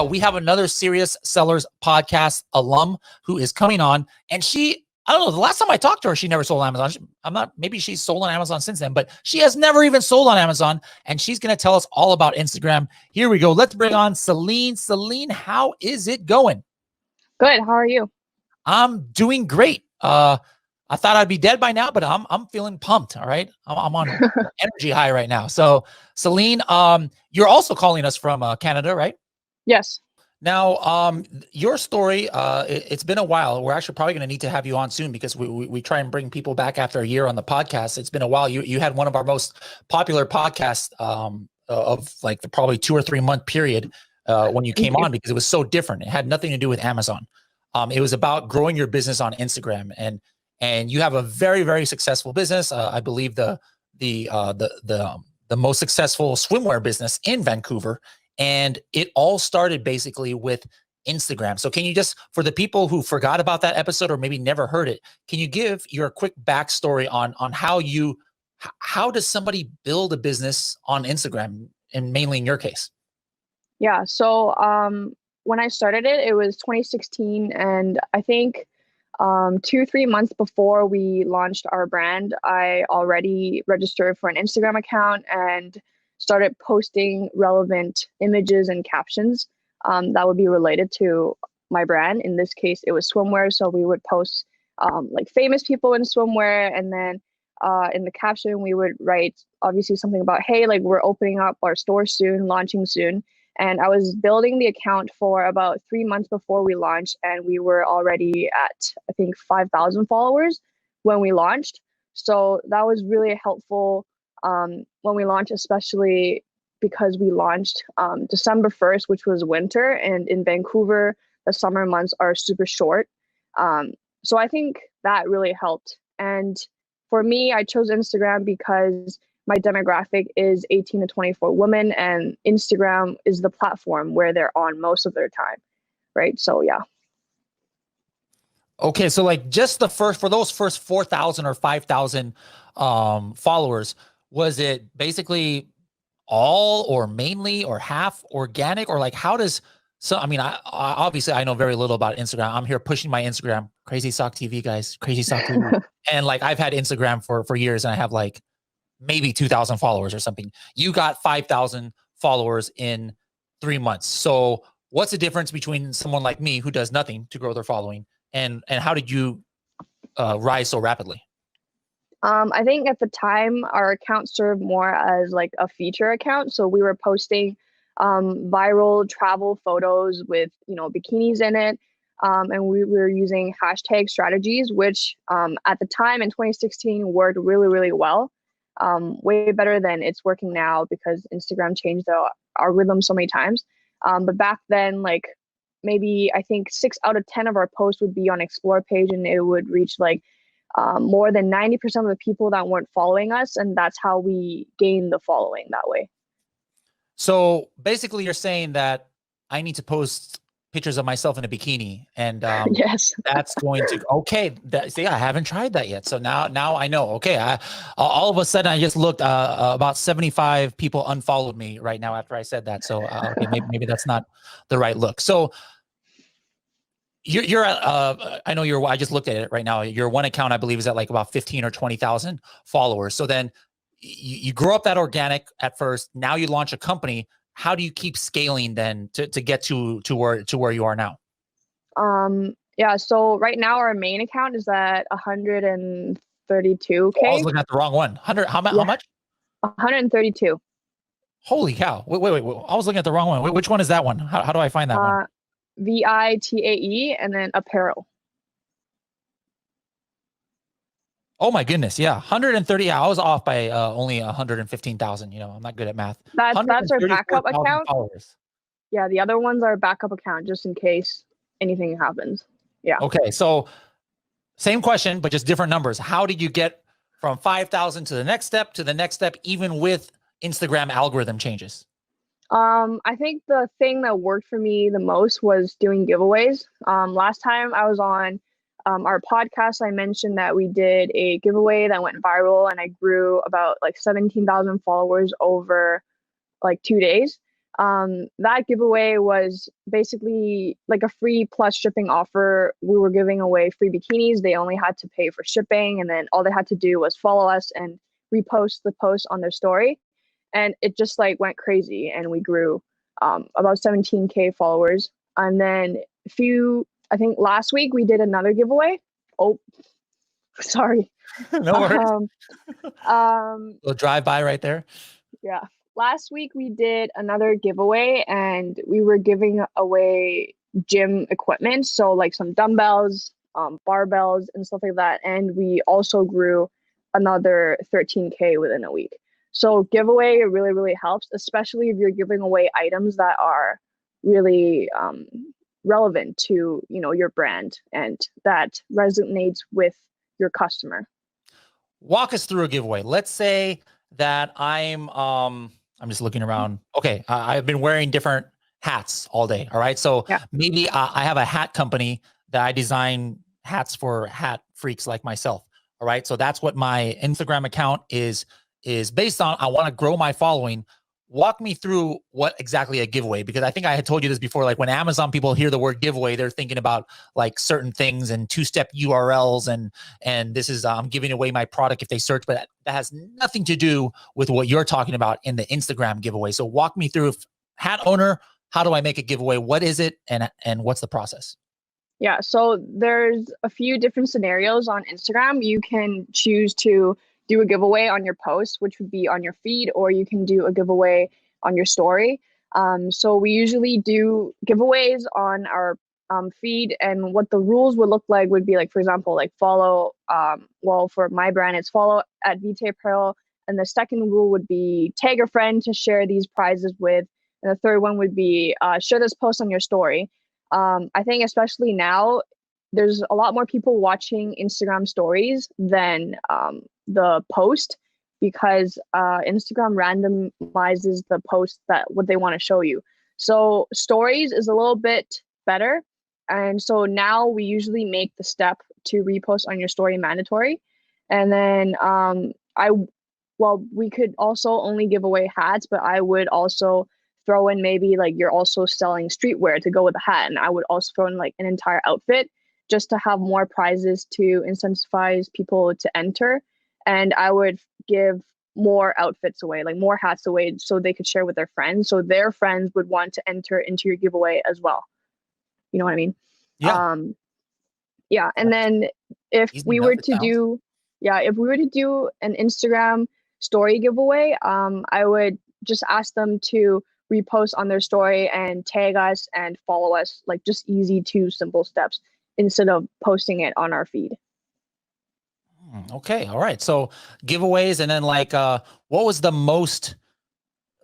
We have another Serious Sellers podcast alum who is coming on, and I don't know, the last time I talked to her, she never sold on Amazon. Maybe she's sold on Amazon since then, but she has never even sold on Amazon, and she's going to tell us all about Instagram. Here we go. Let's bring on Selene. Selene, how is it going? Good. How are you? I'm doing great. I thought I'd be dead by now, but I'm feeling pumped. All right. I'm on energy high right now. So Selene, you're also calling us from Canada, right? Yes. Now, your story, it's been a while. We're actually probably going to need to have you on soon because we try and bring people back after a year on the podcast. It's been a while. You had one of our most popular podcasts of like the probably 2 or 3 month period when you came on, because it was so different. It had nothing to do with Amazon. It was about growing your business on Instagram, and you have a very, very successful business. I believe the most successful swimwear business in Vancouver. And it all started basically with Instagram. So can you just, for the people who forgot about that episode or maybe never heard it, can you give your quick backstory on how does somebody build a business on Instagram, and mainly in your case? Yeah. So when I started it, it was 2016. And I think 2-3 months before we launched our brand, I already registered for an Instagram account and started posting relevant images and captions that would be related to my brand. In this case, it was swimwear. So we would post like famous people in swimwear. And then in the caption, we would write obviously something about, hey, like we're opening up our store soon, launching soon. And I was building the account for about 3 months before we launched. And we were already at, I think, 5,000 followers when we launched. So that was really helpful when we launched, especially because we launched December 1st, which was winter, and in Vancouver, the summer months are super short. So I think that really helped. And for me, I chose Instagram because my demographic is 18 to 24 women, and Instagram is the platform where they're on most of their time, right? So yeah. Okay, so like just for those first 4,000 or 5,000 followers, was it basically all or mainly or half organic, or like how does, so I mean, I obviously I know very little about Instagram. I'm here pushing my Instagram, Crazy Sock TV, guys, Crazy Sock TV. And like I've had Instagram for years, and I have like maybe 2,000 followers or something. You got 5,000 followers in 3 months. So what's the difference between someone like me who does nothing to grow their following, and how did you rise so rapidly? I think at the time our account served more as like a feature account. So we were posting viral travel photos with, bikinis in it. And we were using hashtag strategies, which at the time in 2016 worked really, really well. Way better than it's working now because Instagram changed the algorithm so many times. But back then, like maybe I think 6 out of 10 of our posts would be on Explore page, and it would reach like more than 90% of the people that weren't following us. And that's how we gained the following that way. So basically you're saying that I need to post pictures of myself in a bikini, and yes, that's going to, okay. See, I haven't tried that yet. So now I know. Okay. All of a sudden I just looked, about 75 people unfollowed me right now after I said that. So okay, maybe that's not the right look. So you're I know I just looked at it right now. Your one account, I believe, is at like about 15 or 20,000 followers. So then you grow up that organic at first. Now you launch a company. How do you keep scaling then to get to where you are now? Yeah. So right now our main account is at 132K. Oh, I was looking at the wrong one. 100. How much? 132. Holy cow. Wait. I was looking at the wrong one. Which one is that one? How do I find that one? VITAE and then apparel. Oh my goodness. Yeah. 130. I was off by only 115,000. I'm not good at math. That's our backup account. Followers. Yeah. The other one's our backup account just in case anything happens. Yeah. Okay. So same question, but just different numbers. How did you get from 5,000 to the next step, even with Instagram algorithm changes? I think the thing that worked for me the most was doing giveaways. Last time I was on our podcast, I mentioned that we did a giveaway that went viral, and I grew about like 17,000 followers over like 2 days. That giveaway was basically like a free plus shipping offer. We were giving away free bikinis. They only had to pay for shipping, and then all they had to do was follow us and repost the post on their story. And it just like went crazy, and we grew about 17K followers. And then I think last week we did another giveaway. Oh, sorry. No worries. Um, um, We'll drive by right there. yeah. Last week we did another giveaway and we were giving away gym equipment. So like some dumbbells, barbells and stuff like that. And we also grew another 13K within a week. So giveaway really, really helps, especially if you're giving away items that are really relevant to, you know, your brand and that resonates with your customer. Walk us through a giveaway. Let's say that I'm just looking around. Okay, I've been wearing different hats all day. All right, so Yeah. maybe I have a hat company that I design hats for hat freaks like myself. All right, so that's what my Instagram account is based on. I want to grow my following. Walk me through what exactly a giveaway, because I think I had told you this before. Like when Amazon people hear the word giveaway, they're thinking about like certain things and two-step URLs and this is I'm giving away my product if they search, but that has nothing to do with what you're talking about in the Instagram giveaway. So walk me through, hat owner, how do I make a giveaway? What is it, and what's the process? Yeah, so there's a few different scenarios on Instagram. You can choose to do a giveaway on your post, which would be on your feed, or you can do a giveaway on your story. So we usually do giveaways on our feed, and what the rules would look like would be like, for example, like follow. Well, for my brand, it's follow at VT Apparel, and the second rule would be tag a friend to share these prizes with, and the third one would be share this post on your story. I think especially now, there's a lot more people watching Instagram stories than the post because Instagram randomizes the post that what they want to show you. So stories is a little bit better. And so now we usually make the step to repost on your story mandatory. And then we could also only give away hats, but I would also throw in maybe like you're also selling streetwear to go with the hat. And I would also throw in like an entire outfit just to have more prizes to incentivize people to enter. And I would give more outfits away, like more hats away so they could share with their friends. So their friends would want to enter into your giveaway as well. You know what I mean? Yeah, Yeah. And that's then if easy we enough. were It to sounds. do, yeah, if we were to do an Instagram story giveaway, I would just ask them to repost on their story and tag us and follow us, like just easy, two simple steps instead of posting it on our feed. Okay, all right. So giveaways, and then like, what was the most?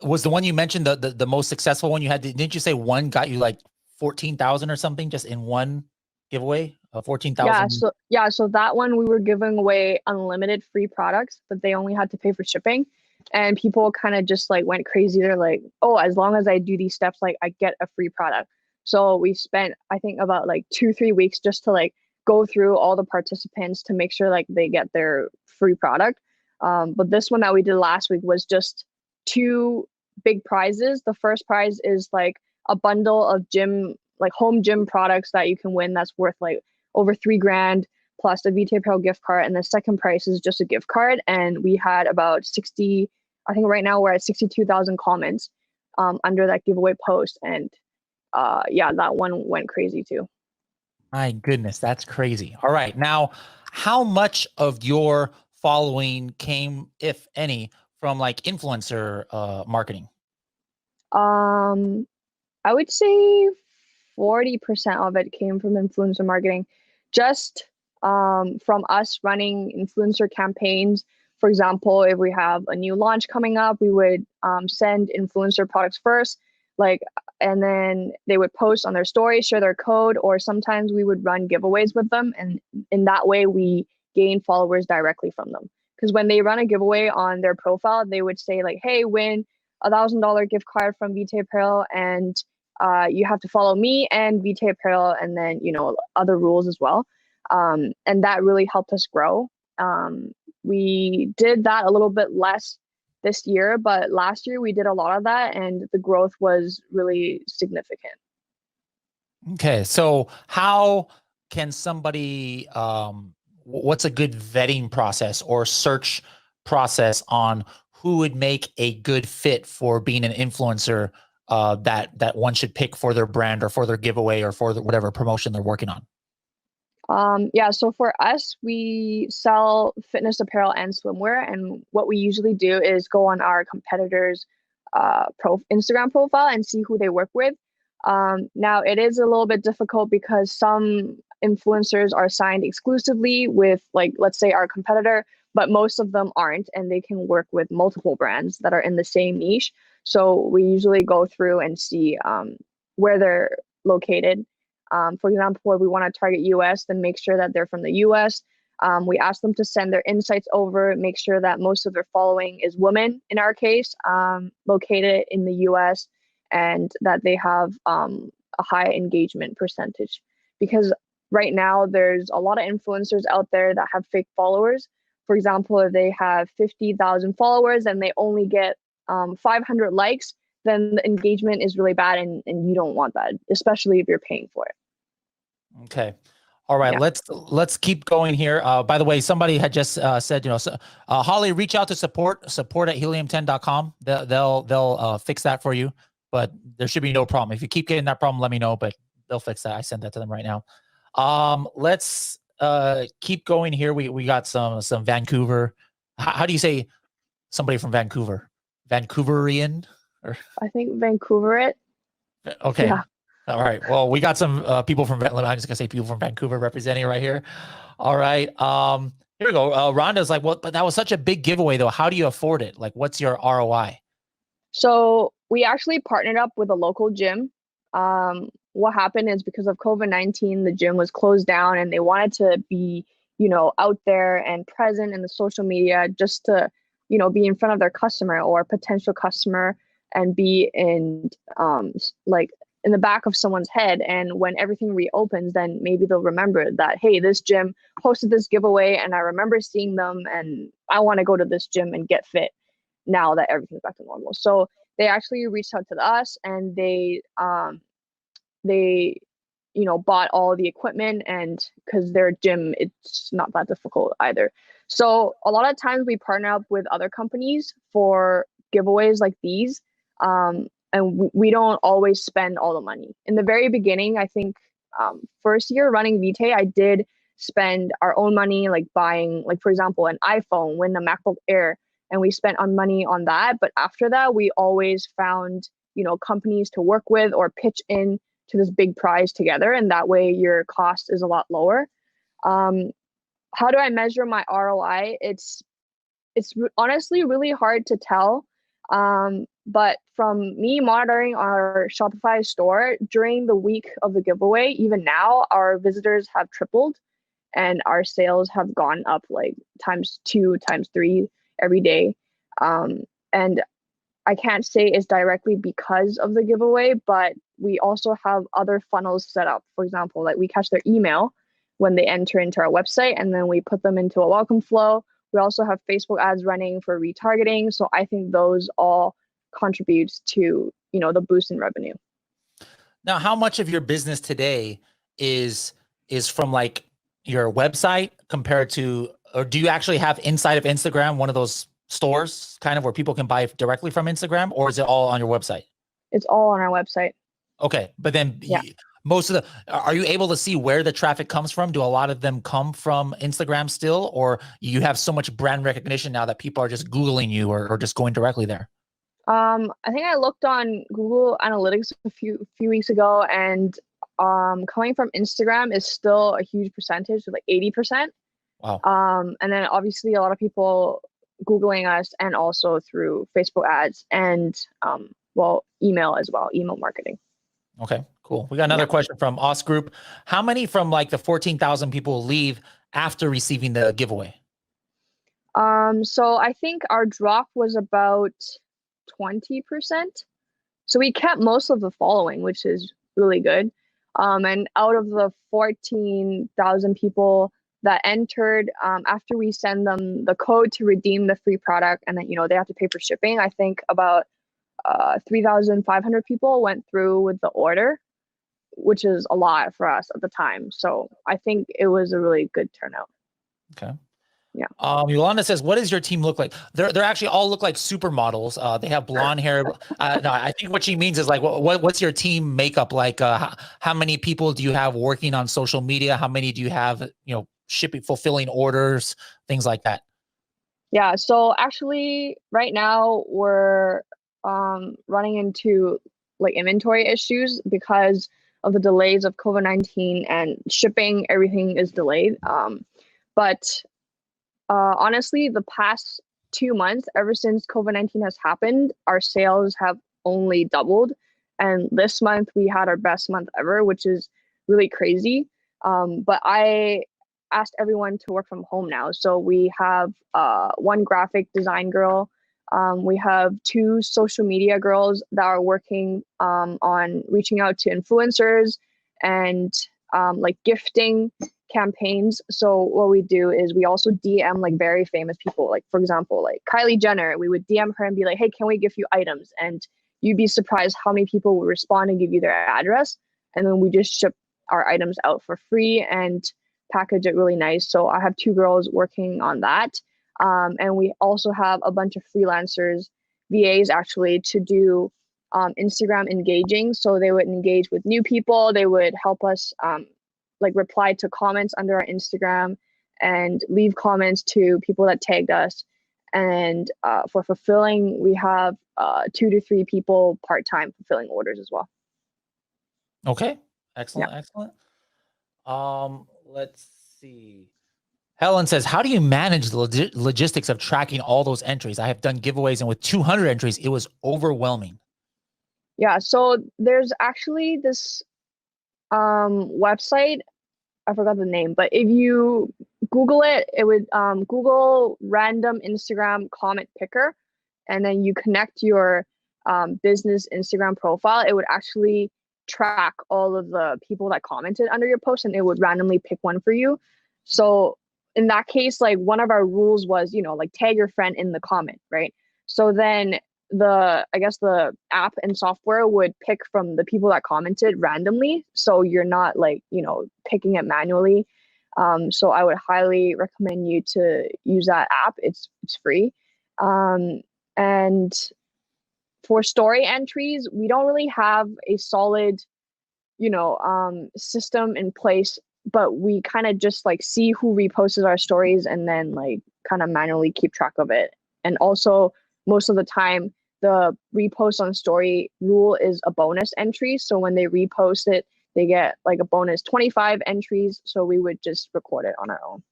Was the one you mentioned the most successful one you had? Didn't you say one got you like 14,000 or something just in one giveaway? 14,000. So that one we were giving away unlimited free products, but they only had to pay for shipping. And people kind of just like went crazy. They're like, oh, as long as I do these steps, like I get a free product. So we spent, I think, about like 2, 3 weeks just to like go through all the participants to make sure like they get their free product. But this one that we did last week was just two big prizes. The first prize is like a bundle of gym, like home gym products that you can win that's worth like over 3 grand plus a VT Apparel gift card. And the second price is just a gift card. And we had about 60, I think right now we're at 62,000 comments under that giveaway post. And yeah, that one went crazy too. My goodness, that's crazy. All right. Now, how much of your following came, if any, from like influencer marketing? Um, I would say 40% of it came from influencer marketing, just from us running influencer campaigns. For example, if we have a new launch coming up, we would send influencer products first, like, and then they would post on their story, share their code, or sometimes we would run giveaways with them. And in that way, we gain followers directly from them. Because when they run a giveaway on their profile, they would say like, hey, win $1,000 gift card from VT Apparel, and you have to follow me and VT Apparel, and then other rules as well. And that really helped us grow. We did that a little bit less this year, but last year we did a lot of that and the growth was really significant. Okay, so how can somebody what's a good vetting process or search process on who would make a good fit for being an influencer that one should pick for their brand or for their giveaway or for whatever promotion they're working on? Yeah, so for us, we sell fitness apparel and swimwear, and what we usually do is go on our competitors' Instagram profile and see who they work with. Now, it is a little bit difficult because some influencers are signed exclusively with, like, let's say our competitor, but most of them aren't, and they can work with multiple brands that are in the same niche. So we usually go through and see where they're located. For example, if we want to target US, then make sure that they're from the US. We ask them to send their insights over, make sure that most of their following is women in our case, located in the US, and that they have a high engagement percentage. Because right now, there's a lot of influencers out there that have fake followers. For example, if they have 50,000 followers and they only get 500 likes, then the engagement is really bad, and you don't want that, especially if you're paying for it. Okay. All right, Yeah. let's keep going here. By the way, somebody had just said, Holly, reach out to support at helium10.com. They'll fix that for you, but there should be no problem. If you keep getting that problem, let me know, but they'll fix that. I sent that to them right now. Let's keep going here. We got some Vancouver. How do you say somebody from Vancouver? Vancouverian? Or I think Vancouver it. okay. Yeah. All right. Well, we got some people from, I'm just gonna say people from Vancouver representing right here. All right. Here we go. Rhonda's like, well, but that was such a big giveaway though. How do you afford it? Like, what's your ROI? So we actually partnered up with a local gym. What happened is because of COVID-19, the gym was closed down and they wanted to be, out there and present in the social media just to, be in front of their customer or potential customer and be in like in the back of someone's head. And when everything reopens, then maybe they'll remember that, hey, this gym hosted this giveaway and I remember seeing them and I want to go to this gym and get fit now that everything's back to normal. So they actually reached out to us and they bought all the equipment, and because their gym, it's not that difficult either. So a lot of times we partner up with other companies for giveaways like these. And we don't always spend all the money. In the very beginning, I think first year running Vitae, I did spend our own money, like buying, like for example, an iPhone, when the MacBook Air, and we spent on money on that. But after that, we always found, companies to work with or pitch in to this big prize together, and that way your cost is a lot lower. How do I measure my ROI? It's honestly really hard to tell. But from me monitoring our Shopify store during the week of the giveaway, even now, our visitors have tripled and our sales have gone up like ×2, ×3 every day. And I can't say it's directly because of the giveaway, but we also have other funnels set up. For example, like we catch their email when they enter into our website, and then we put them into a welcome flow. We also have Facebook ads running for retargeting. So I think those all contributes to, the boost in revenue. Now, how much of your business today is from like your website compared to, or do you actually have inside of Instagram one of those stores kind of where people can buy directly from Instagram, or is it all on your website? It's all on our website. Okay. But then Yeah. most of are you able to see where the traffic comes from? Do a lot of them come from Instagram still, or you have so much brand recognition now that people are just Googling you or just going directly there? I think I looked on Google Analytics a few weeks ago, and coming from Instagram is still a huge percentage, like 80%. Wow. And then obviously a lot of people Googling us, and also through Facebook ads and email as well, email marketing. Okay, cool. We got another question from Os Group. How many from like the 14,000 people leave after receiving the giveaway? So I think our drop was about 20%. So we kept most of the following, which is really good. And out of the 14,000 people, 10% left. So we kept most of the following, which is really good. And out of the 14,000 people, 10% left. that entered after we send them the code to redeem the free product, and then they have to pay for shipping. I think about 3,500 people went through with the order, which is a lot for us at the time. So I think it was a really good turnout. Okay. Yeah. Yolanda says, what does your team look like? They're actually all look like supermodels. They have blonde hair. No, I think what she means is like, what's your team makeup like? How many people do you have working on social media? How many do you have, shipping, fulfilling orders, things like that? Yeah. So actually right now we're running into like inventory issues because of the delays of COVID-19 and shipping. Everything is delayed. But honestly, the past 2 months, ever since COVID-19 has happened, our sales have only doubled. And this month we had our best month ever, which is really crazy. But I asked everyone to work from home now. So we have one graphic design girl. We have two social media girls that are working on reaching out to influencers and like gifting campaigns. So what we do is we also DM like very famous people. Like for example, like Kylie Jenner, we would DM her and be like, hey, can we gift you items? And you'd be surprised how many people would respond and give you their address. And then we just ship our items out for free and package it really nice. So I have two girls working on that. And we also have a bunch of freelancers, VAs actually, to do Instagram engaging. So they would engage with new people. They would help us like reply to comments under our Instagram and leave comments to people that tagged us. And for fulfilling, we have 2 to 3 people part-time fulfilling orders as well. Okay. Excellent. Yeah. Excellent. Let's see. Helen says, how do you manage the logistics of tracking all those entries? I have done giveaways, and with 200 entries, it was overwhelming. Yeah. So there's actually this website. I forgot the name, but if you Google it, it would Google random Instagram comment picker, and then you connect your business Instagram profile. It would actually track all of the people that commented under your post, and it would randomly pick one for you. So in that case, like one of our rules was, like tag your friend in the comment, right? So then I guess the app and software would pick from the people that commented randomly. So you're not like, picking it manually. So I would highly recommend you to use that app. It's free. And for story entries, we don't really have a solid, system in place, but we kind of just like see who reposts our stories and then like kind of manually keep track of it. And also most of the time, the repost on story rule is a bonus entry. So when they repost it, they get like a bonus 25 entries. So we would just record it on our own.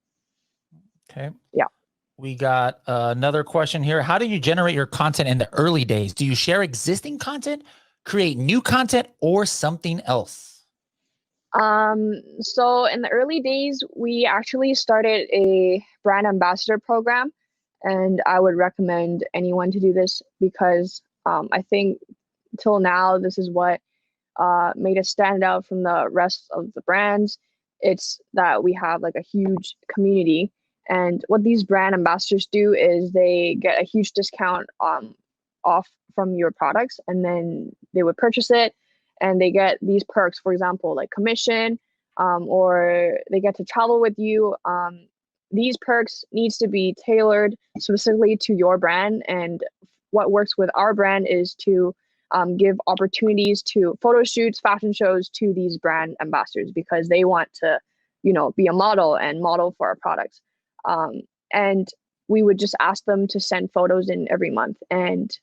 Okay. Yeah. We got another question here. How do you generate your content in the early days? Do you share existing content, create new content, or something else? So in the early days, we actually started a brand ambassador program. And I would recommend anyone to do this because I think till now, this is what made us stand out from the rest of the brands. It's that we have like a huge community. And what these brand ambassadors do is they get a huge discount off from your products, and then they would purchase it and they get these perks, for example, like commission, or they get to travel with you. These perks needs to be tailored specifically to your brand. And what works with our brand is to give opportunities to photo shoots, fashion shows to these brand ambassadors because they want to, be a model and model for our products. And we would just ask them to send photos in every month, and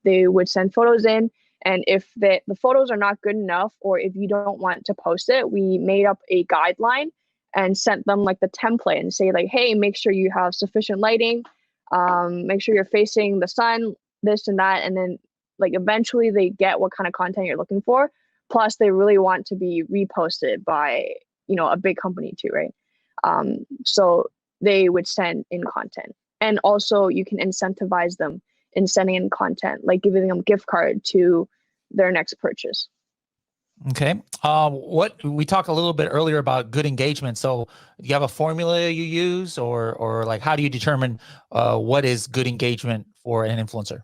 they would send photos in. And if the photos are not good enough, or if you don't want to post it, we made up a guideline and sent them like the template and say like, hey, make sure you have sufficient lighting, make sure you're facing the sun, this and that. And then like eventually they get what kind of content you're looking for. Plus they really want to be reposted by, a big company too, right? So they would send in content. And also you can incentivize them in sending in content, like giving them gift card to their next purchase. Okay. What we talked a little bit earlier about good engagement. So do you have a formula you use, or like how do you determine what is good engagement for an influencer?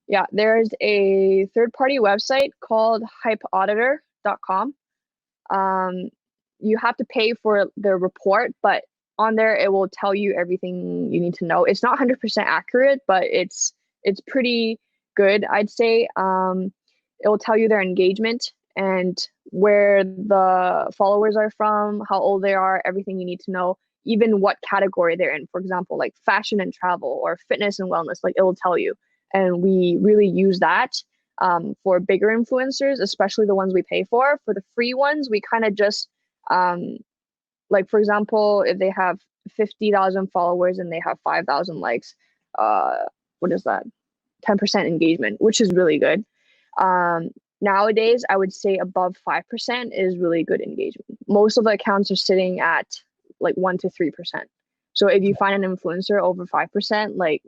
Yeah, there's a third-party website called HypeAuditor.com. Um, you have to pay for the report, but on there it will tell you everything you need to know. It's not 100% accurate, but it's pretty good, I'd say. It will tell you their engagement and where the followers are from, how old they are, everything you need to know, even what category they're in. For example, like fashion and travel or fitness and wellness, like it will tell you. And we really use that for bigger influencers, especially the ones we pay for. For the free ones, we kind of just um, like, for example, if they have 50,000 followers and they have 5,000 likes, uh, what is that? 10% engagement, which is really good. Um, Nowadays, I would say above 5% is really good engagement. Most of the accounts are sitting at like 1 to 3%. So if you find an influencer over 5%, like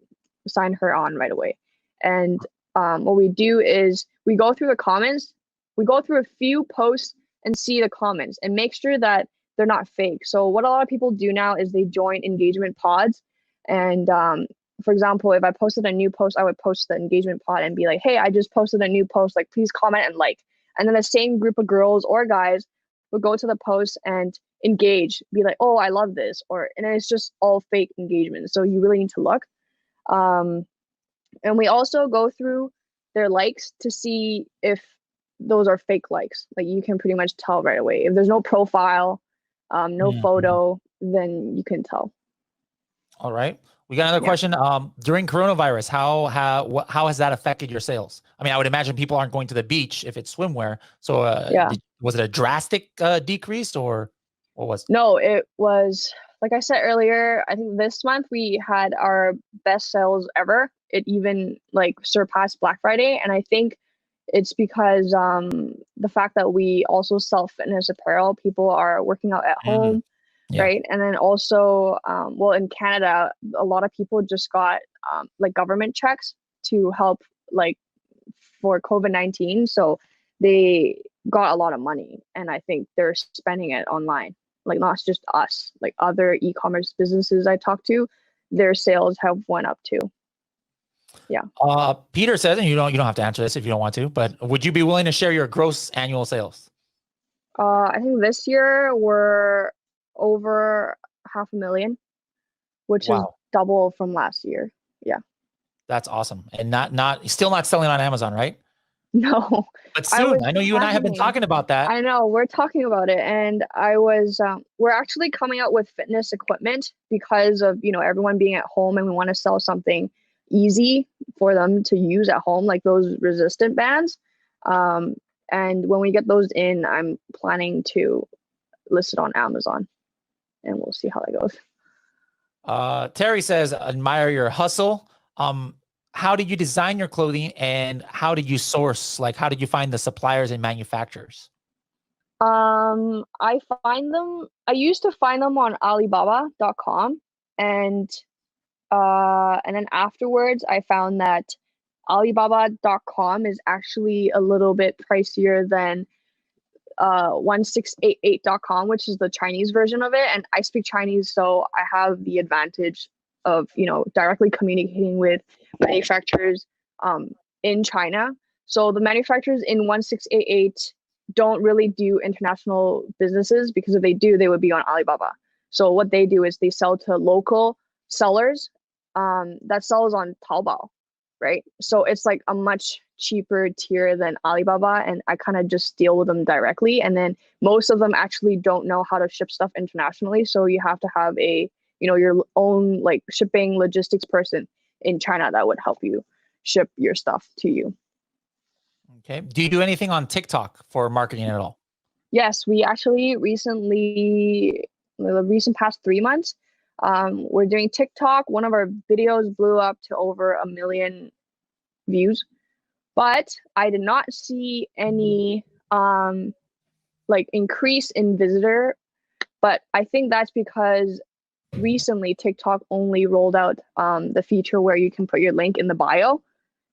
sign her on right away. And what we do is we go through the comments, we go through a few posts and see the comments and make sure that they're not fake. So what a lot of people do now is they join engagement pods. And for example, if I posted a new post, I would post the engagement pod and be like, hey, I just posted a new post, like please comment and like. And then the same group of girls or guys would go to the post and engage, be like, oh, I love this. And it's just all fake engagement. So you really need to look. Um, and we also go through their likes to see if those are fake likes. Like you can pretty much tell right away. If there's no profile, no Mhm. photo, then you can tell. All right. We got another Yeah. question. During coronavirus, how has that affected your sales? I mean, I would imagine people aren't going to the beach if it's swimwear. So, Yeah. was it a drastic decrease, or what was? No, it was like I said earlier, I think this month we had our best sales ever. It even like surpassed Black Friday. And I think it's because the fact that we also sell fitness apparel, people are working out at Mhm. home, Yeah. right? And then also, well, in Canada, a lot of people just got like government checks to help like for COVID-19. So they got a lot of money and I think they're spending it online. Like not just us, like other e-commerce businesses I talked to, their sales have went up too. Yeah. Peter says, and you don't have to answer this if you don't want to, but would you be willing to share your gross annual sales? I think this year we're over 500,000, which is Wow, double from last year. Yeah. that's awesome. And not still not selling on Amazon, right? No, But I soon. was I know you and I have been planning. talking about that. I know we're talking about it, and I was. We're actually coming out with fitness equipment because of everyone being at home, and we want to sell something easy for them to use at home, like those resistant bands. Um, and when we get those in, I'm planning to list it on Amazon, and we'll see how that goes. Terry says, admire your hustle. How did you design your clothing, and how did you source? Like, how did you find the suppliers and manufacturers? I used to find them on Alibaba.com, and and then afterwards I found that Alibaba.com is actually a little bit pricier than 1688.com, which is the Chinese version of it. And I speak Chinese, so I have the advantage of, directly communicating with manufacturers in China. So the manufacturers in 1688 don't really do international businesses because if they do, they would be on Alibaba. So what they do is they sell to local sellers that sells on Taobao, right? So it's like a much cheaper tier than Alibaba, and I kind of just deal with them directly. And then most of them actually don't know how to ship stuff internationally, so you have to have your own like shipping logistics person in China that would help you ship your stuff to you. Okay. Do you do anything on TikTok for marketing at all? Yes, we actually recently, the recent past 3 months, we're doing TikTok. One of our videos blew up to over 1 million views, but I did not see any like increase in visitor. But I think that's because recently TikTok only rolled out the feature where you can put your link in the bio,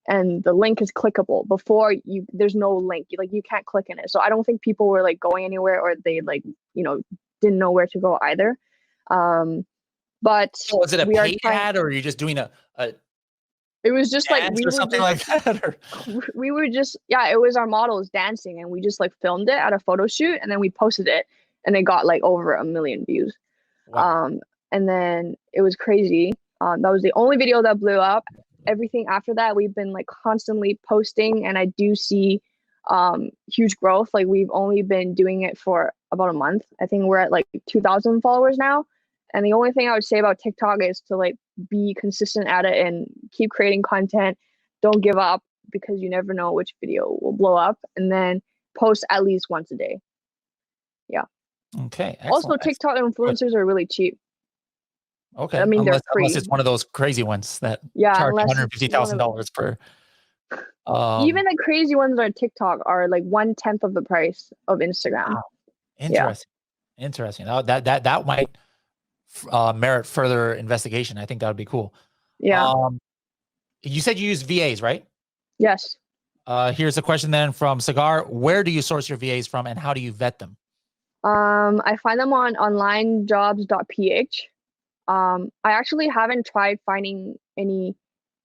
and the link is clickable. Before there's no link, like you can't click in it. So I don't think people were like going anywhere, or they like, didn't know where to go either. But So was it a we are paid trying. ad, or are you just doing a It was just like dance or something like that? Or we were just, yeah, it was our models dancing, and we just like filmed it at a photo shoot, and then we posted it, and it got like over 1 million views. wow. And then it was crazy. That was the only video that blew up. Everything after that, we've been like constantly posting, and I do see huge growth. Like we've only been doing it for about a month. I think we're at like 2,000 followers now. And the only thing I would say about TikTok is to like be consistent at it and keep creating content. Don't give up, because you never know which video will blow up. And then post at least once a day. Yeah. Okay. Also, Excellent. TikTok Good. influencers are really cheap. Okay. I mean, they're Unless free. it's one of those crazy ones that Yeah, charge unless it's one of $150,000 per. even the crazy ones on TikTok are like 1/10 of the price of Instagram. Wow. Yeah. Interesting. Interesting. That might merit further investigation. I think that would be cool. Yeah. You said you use VAs, right? Yes. Here's a question then from Cigar. Where do you source your VAs from, and how do you vet them? I find them on onlinejobs.ph. I actually haven't tried finding any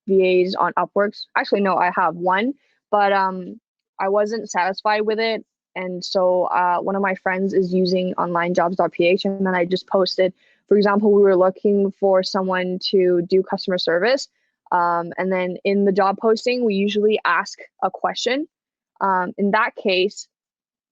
VAs on Upworks. Actually, no, I have one, but I wasn't satisfied with it. And so one of my friends is using onlinejobs.ph, and then I just posted, for example, we were looking for someone to do customer service. And then in the job posting, we usually ask a question. In that case,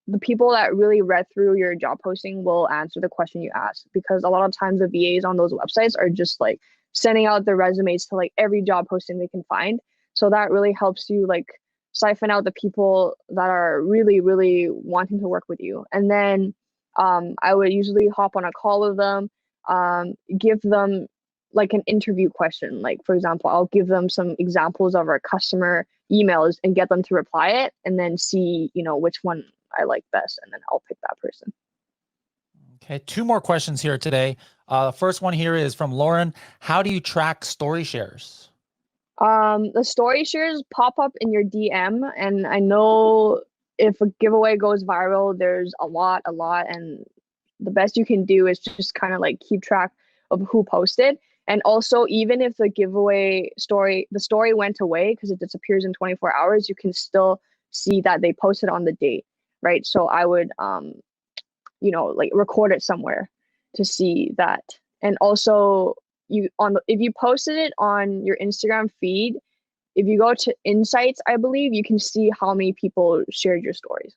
the people that really read through your job posting will answer the question you ask, because a lot of times the VAs on those websites are just like sending out their resumes to like every job posting they can find. So that really helps you like siphon out the people that are really, really wanting to work with you. And then I would usually hop on a call with them, give them like an interview question. Like, for example, I'll give them some examples of our customer emails and get them to reply it, and then see, which one I like best, and then I'll pick that person. Okay, 2 more questions here today. First one here is from Lauren. How do you track story shares? The story shares pop up in your DM, and I know if a giveaway goes viral, there's a lot, and the best you can do is just kind of like keep track of who posted. And also, even if the the story went away because it disappears in 24 hours, you can still see that they posted on the date, right? So I would, like record it somewhere to see that. And also, if you posted it on your Instagram feed, if you go to insights, I believe you can see how many people shared your stories.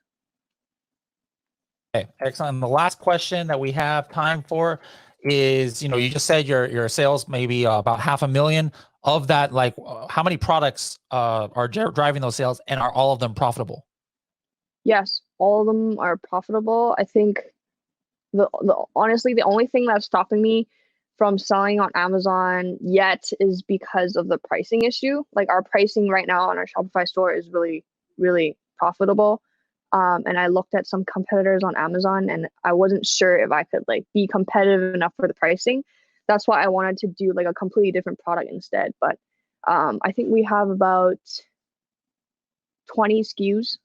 Okay, excellent. And the last question that we have time for is, you just said your sales maybe about 500,000. Of that, like how many products are driving those sales, and are all of them profitable? Yes, all of them are profitable. I think honestly, the only thing that's stopping me from selling on Amazon yet is because of the pricing issue. Like our pricing right now on our Shopify store is really, really profitable. And I looked at some competitors on Amazon, and I wasn't sure if I could like be competitive enough for the pricing. That's why I wanted to do like a completely different product instead. But I think we have about 20 SKUs,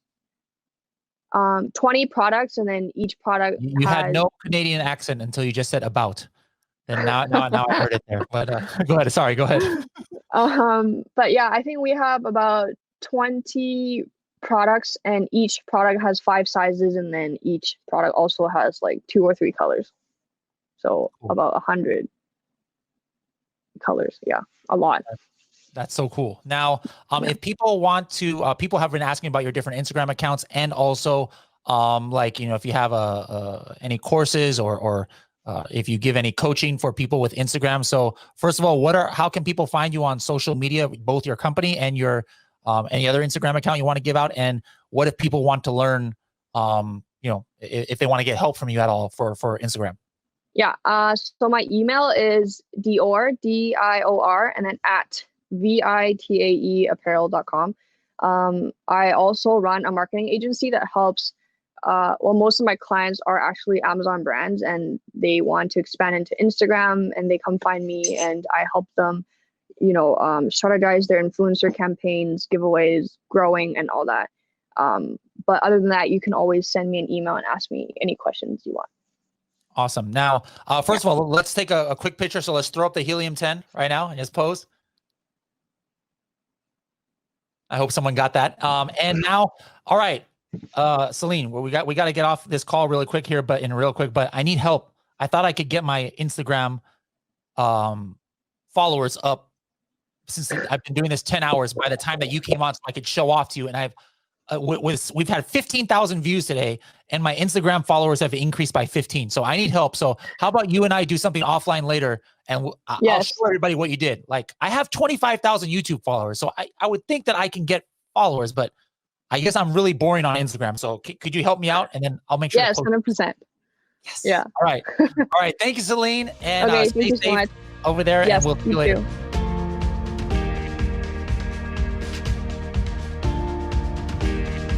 20 products, and then each product You had has no Canadian accent until you just said about. Then now I heard it there. But go ahead. Sorry, go ahead. But yeah, I think we have about 20 products, and each product has 5 sizes, and then each product also has like 2 or 3 colors. So Cool. about 100 colors. Yeah, a lot. That's so cool. Now, if people want to, people have been asking about your different Instagram accounts, and also, like, if you have any courses, or if you give any coaching for people with Instagram. So first of all, how can people find you on social media, both your company and your, any other Instagram account you want to give out? And what if people want to learn, if they want to get help from you at all for Instagram? Yeah. So my email is Dior, Dior, and then at vitaeapparel.com. I also run a marketing agency that helps. Most of my clients are actually Amazon brands, and they want to expand into Instagram, and they come find me, and I help them strategize their influencer campaigns, giveaways, growing, and all that. But other than that, you can always send me an email and ask me any questions you want. Awesome. Now, first of all, let's take a quick picture. So let's throw up the helium-10 right now in his pose. I hope someone got that. And now, all right, Selene, well, we got to get off this call really quick here, but I need help. I thought I could get my Instagram followers up since I've been doing this 10 hours by the time that you came on, so I could show off to you. And I've we've had 15,000 views today, and my Instagram followers have increased by 15. So I need help. So how about you and I do something offline later, and I'll show everybody what you did. Like, I have 25,000 YouTube followers, so I would think that I can get followers, but I guess I'm really boring on Instagram. So could you help me out, and then I'll make sure. Yes, 100%. Yes. Yeah. All right. All right. Thank you, Selene, and okay, stay thank you safe so much over there, yes, and we'll see you later. Too.